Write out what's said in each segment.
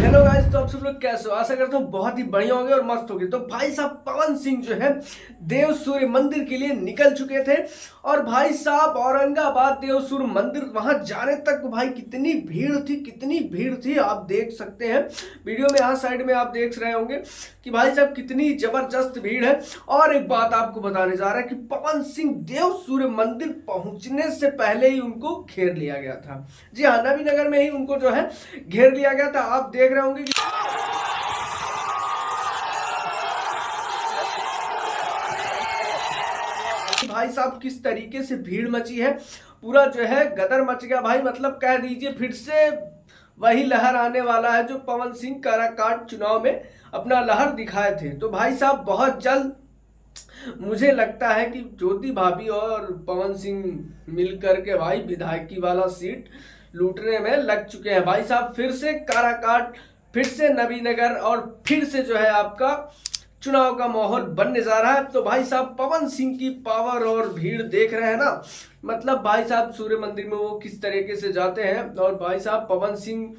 Hello guys, तो आप सब लोग कैसे हो? आशा करता हूँ बहुत ही बढ़िया होंगे और मस्त होंगे। तो भाई साहब पवन सिंह जो है देव सूर्य मंदिर के लिए निकल चुके थे। और भाई साहब औरंगाबाद देव सूर्य मंदिर वहां जाने तक भाई कितनी भीड़ थी, कितनी भीड़ थी आप देख सकते हैं। वीडियो में यहाँ साइड में आप देख रहे होंगे कि भाई साहब कितनी जबरदस्त भीड़ है। और एक बात आपको बताने जा रहा है कि पवन सिंह देव सूर्य मंदिर पहुंचने से पहले ही उनको घेर लिया गया था। जी हाँ, नबीनगर में ही उनको जो है घेर लिया गया था। आप देख रहे होंगे कि भाई साहब किस तरीके से भीड़ मची है, पूरा जो है गदर मच गया भाई। मतलब कह दीजिए फिर से वही लहर आने वाला है जो पवन सिंह काराकाट चुनाव में अपना लहर दिखाए थे। तो भाई साहब बहुत जल्द मुझे लगता है कि ज्योति भाभी और पवन सिंह मिलकर के भाई विधायकी वाला सीट लूटने में लग चुके हैं। भाई साहब फिर से काराकाट, फिर से नबीनगर और फिर से जो है आपका चुनाव का माहौल बनने जा रहा है। तो भाई साहब पवन सिंह की पावर और भीड़ देख रहे हैं ना। मतलब भाई साहब सूर्य मंदिर में वो किस तरीके से जाते हैं और भाई साहब पवन सिंह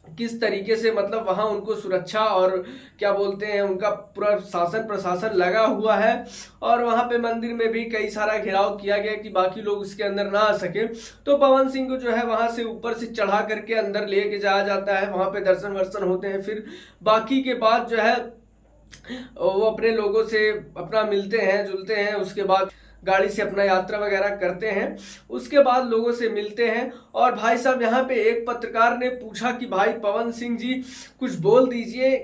किस तरीके से मतलब वहां उनको सुरक्षा और क्या बोलते हैं उनका पूरा शासन प्रशासन लगा हुआ है। और वहां पे मंदिर में भी कई सारा घेराव किया गया कि बाकी लोग उसके अंदर ना आ सके। तो पवन सिंह को जो है वहां से ऊपर से चढ़ा करके अंदर लेके जाया जाता है, वहां पे दर्शन वर्शन होते हैं। फिर बाकी के बाद जो है वो अपने लोगों से अपना मिलते हैं जुलते हैं, उसके बाद गाड़ी से अपना यात्रा वगैरह करते हैं, उसके बाद लोगों से मिलते हैं। और भाई साहब यहाँ पे एक पत्रकार ने पूछा कि भाई पवन सिंह जी कुछ बोल दीजिए।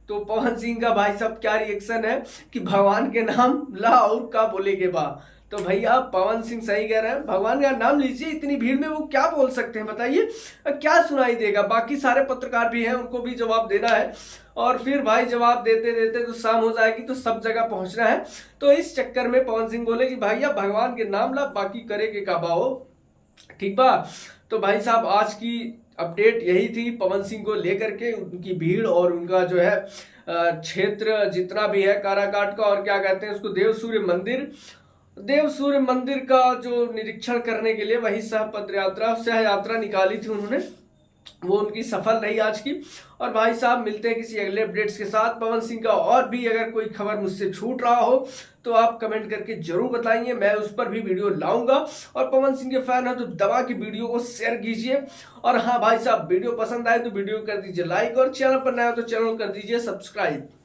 तो पवन सिंह का भाई साहब क्या रिएक्शन है कि भगवान के नाम ला और का बोले के बा। तो भैया पवन सिंह सही कह रहे हैं, भगवान का नाम लीजिए। इतनी भीड़ में वो क्या बोल सकते हैं बताइए, क्या सुनाई देगा। बाकी सारे पत्रकार भी हैं, उनको भी जवाब देना है। और फिर भाई जवाब देते देते तो शाम हो जाएगी, तो सब जगह पहुंचना है। तो इस चक्कर में पवन सिंह बोले कि भैया भगवान के नाम ला, बाकी करे के काबा हो। ठीक बा। तो भाई साहब आज की अपडेट यही थी पवन सिंह को लेकर के, उनकी भीड़ और उनका जो है क्षेत्र जितना भी है काराकाट का, और क्या कहते हैं उसको देव सूर्य मंदिर का जो निरीक्षण करने के लिए वही सह यात्रा निकाली थी उन्होंने, वो उनकी सफल रही आज की। और भाई साहब मिलते हैं किसी अगले अपडेट्स के साथ पवन सिंह का। और भी अगर कोई खबर मुझसे छूट रहा हो तो आप कमेंट करके जरूर बताइए, मैं उस पर भी वीडियो लाऊंगा। और पवन सिंह के फैन है तो दबा के वीडियो को शेयर कीजिए। और हाँ भाई साहब वीडियो पसंद आए तो वीडियो कर दीजिए लाइक, और चैनल पर नया हो तो चैनल कर दीजिए सब्सक्राइब।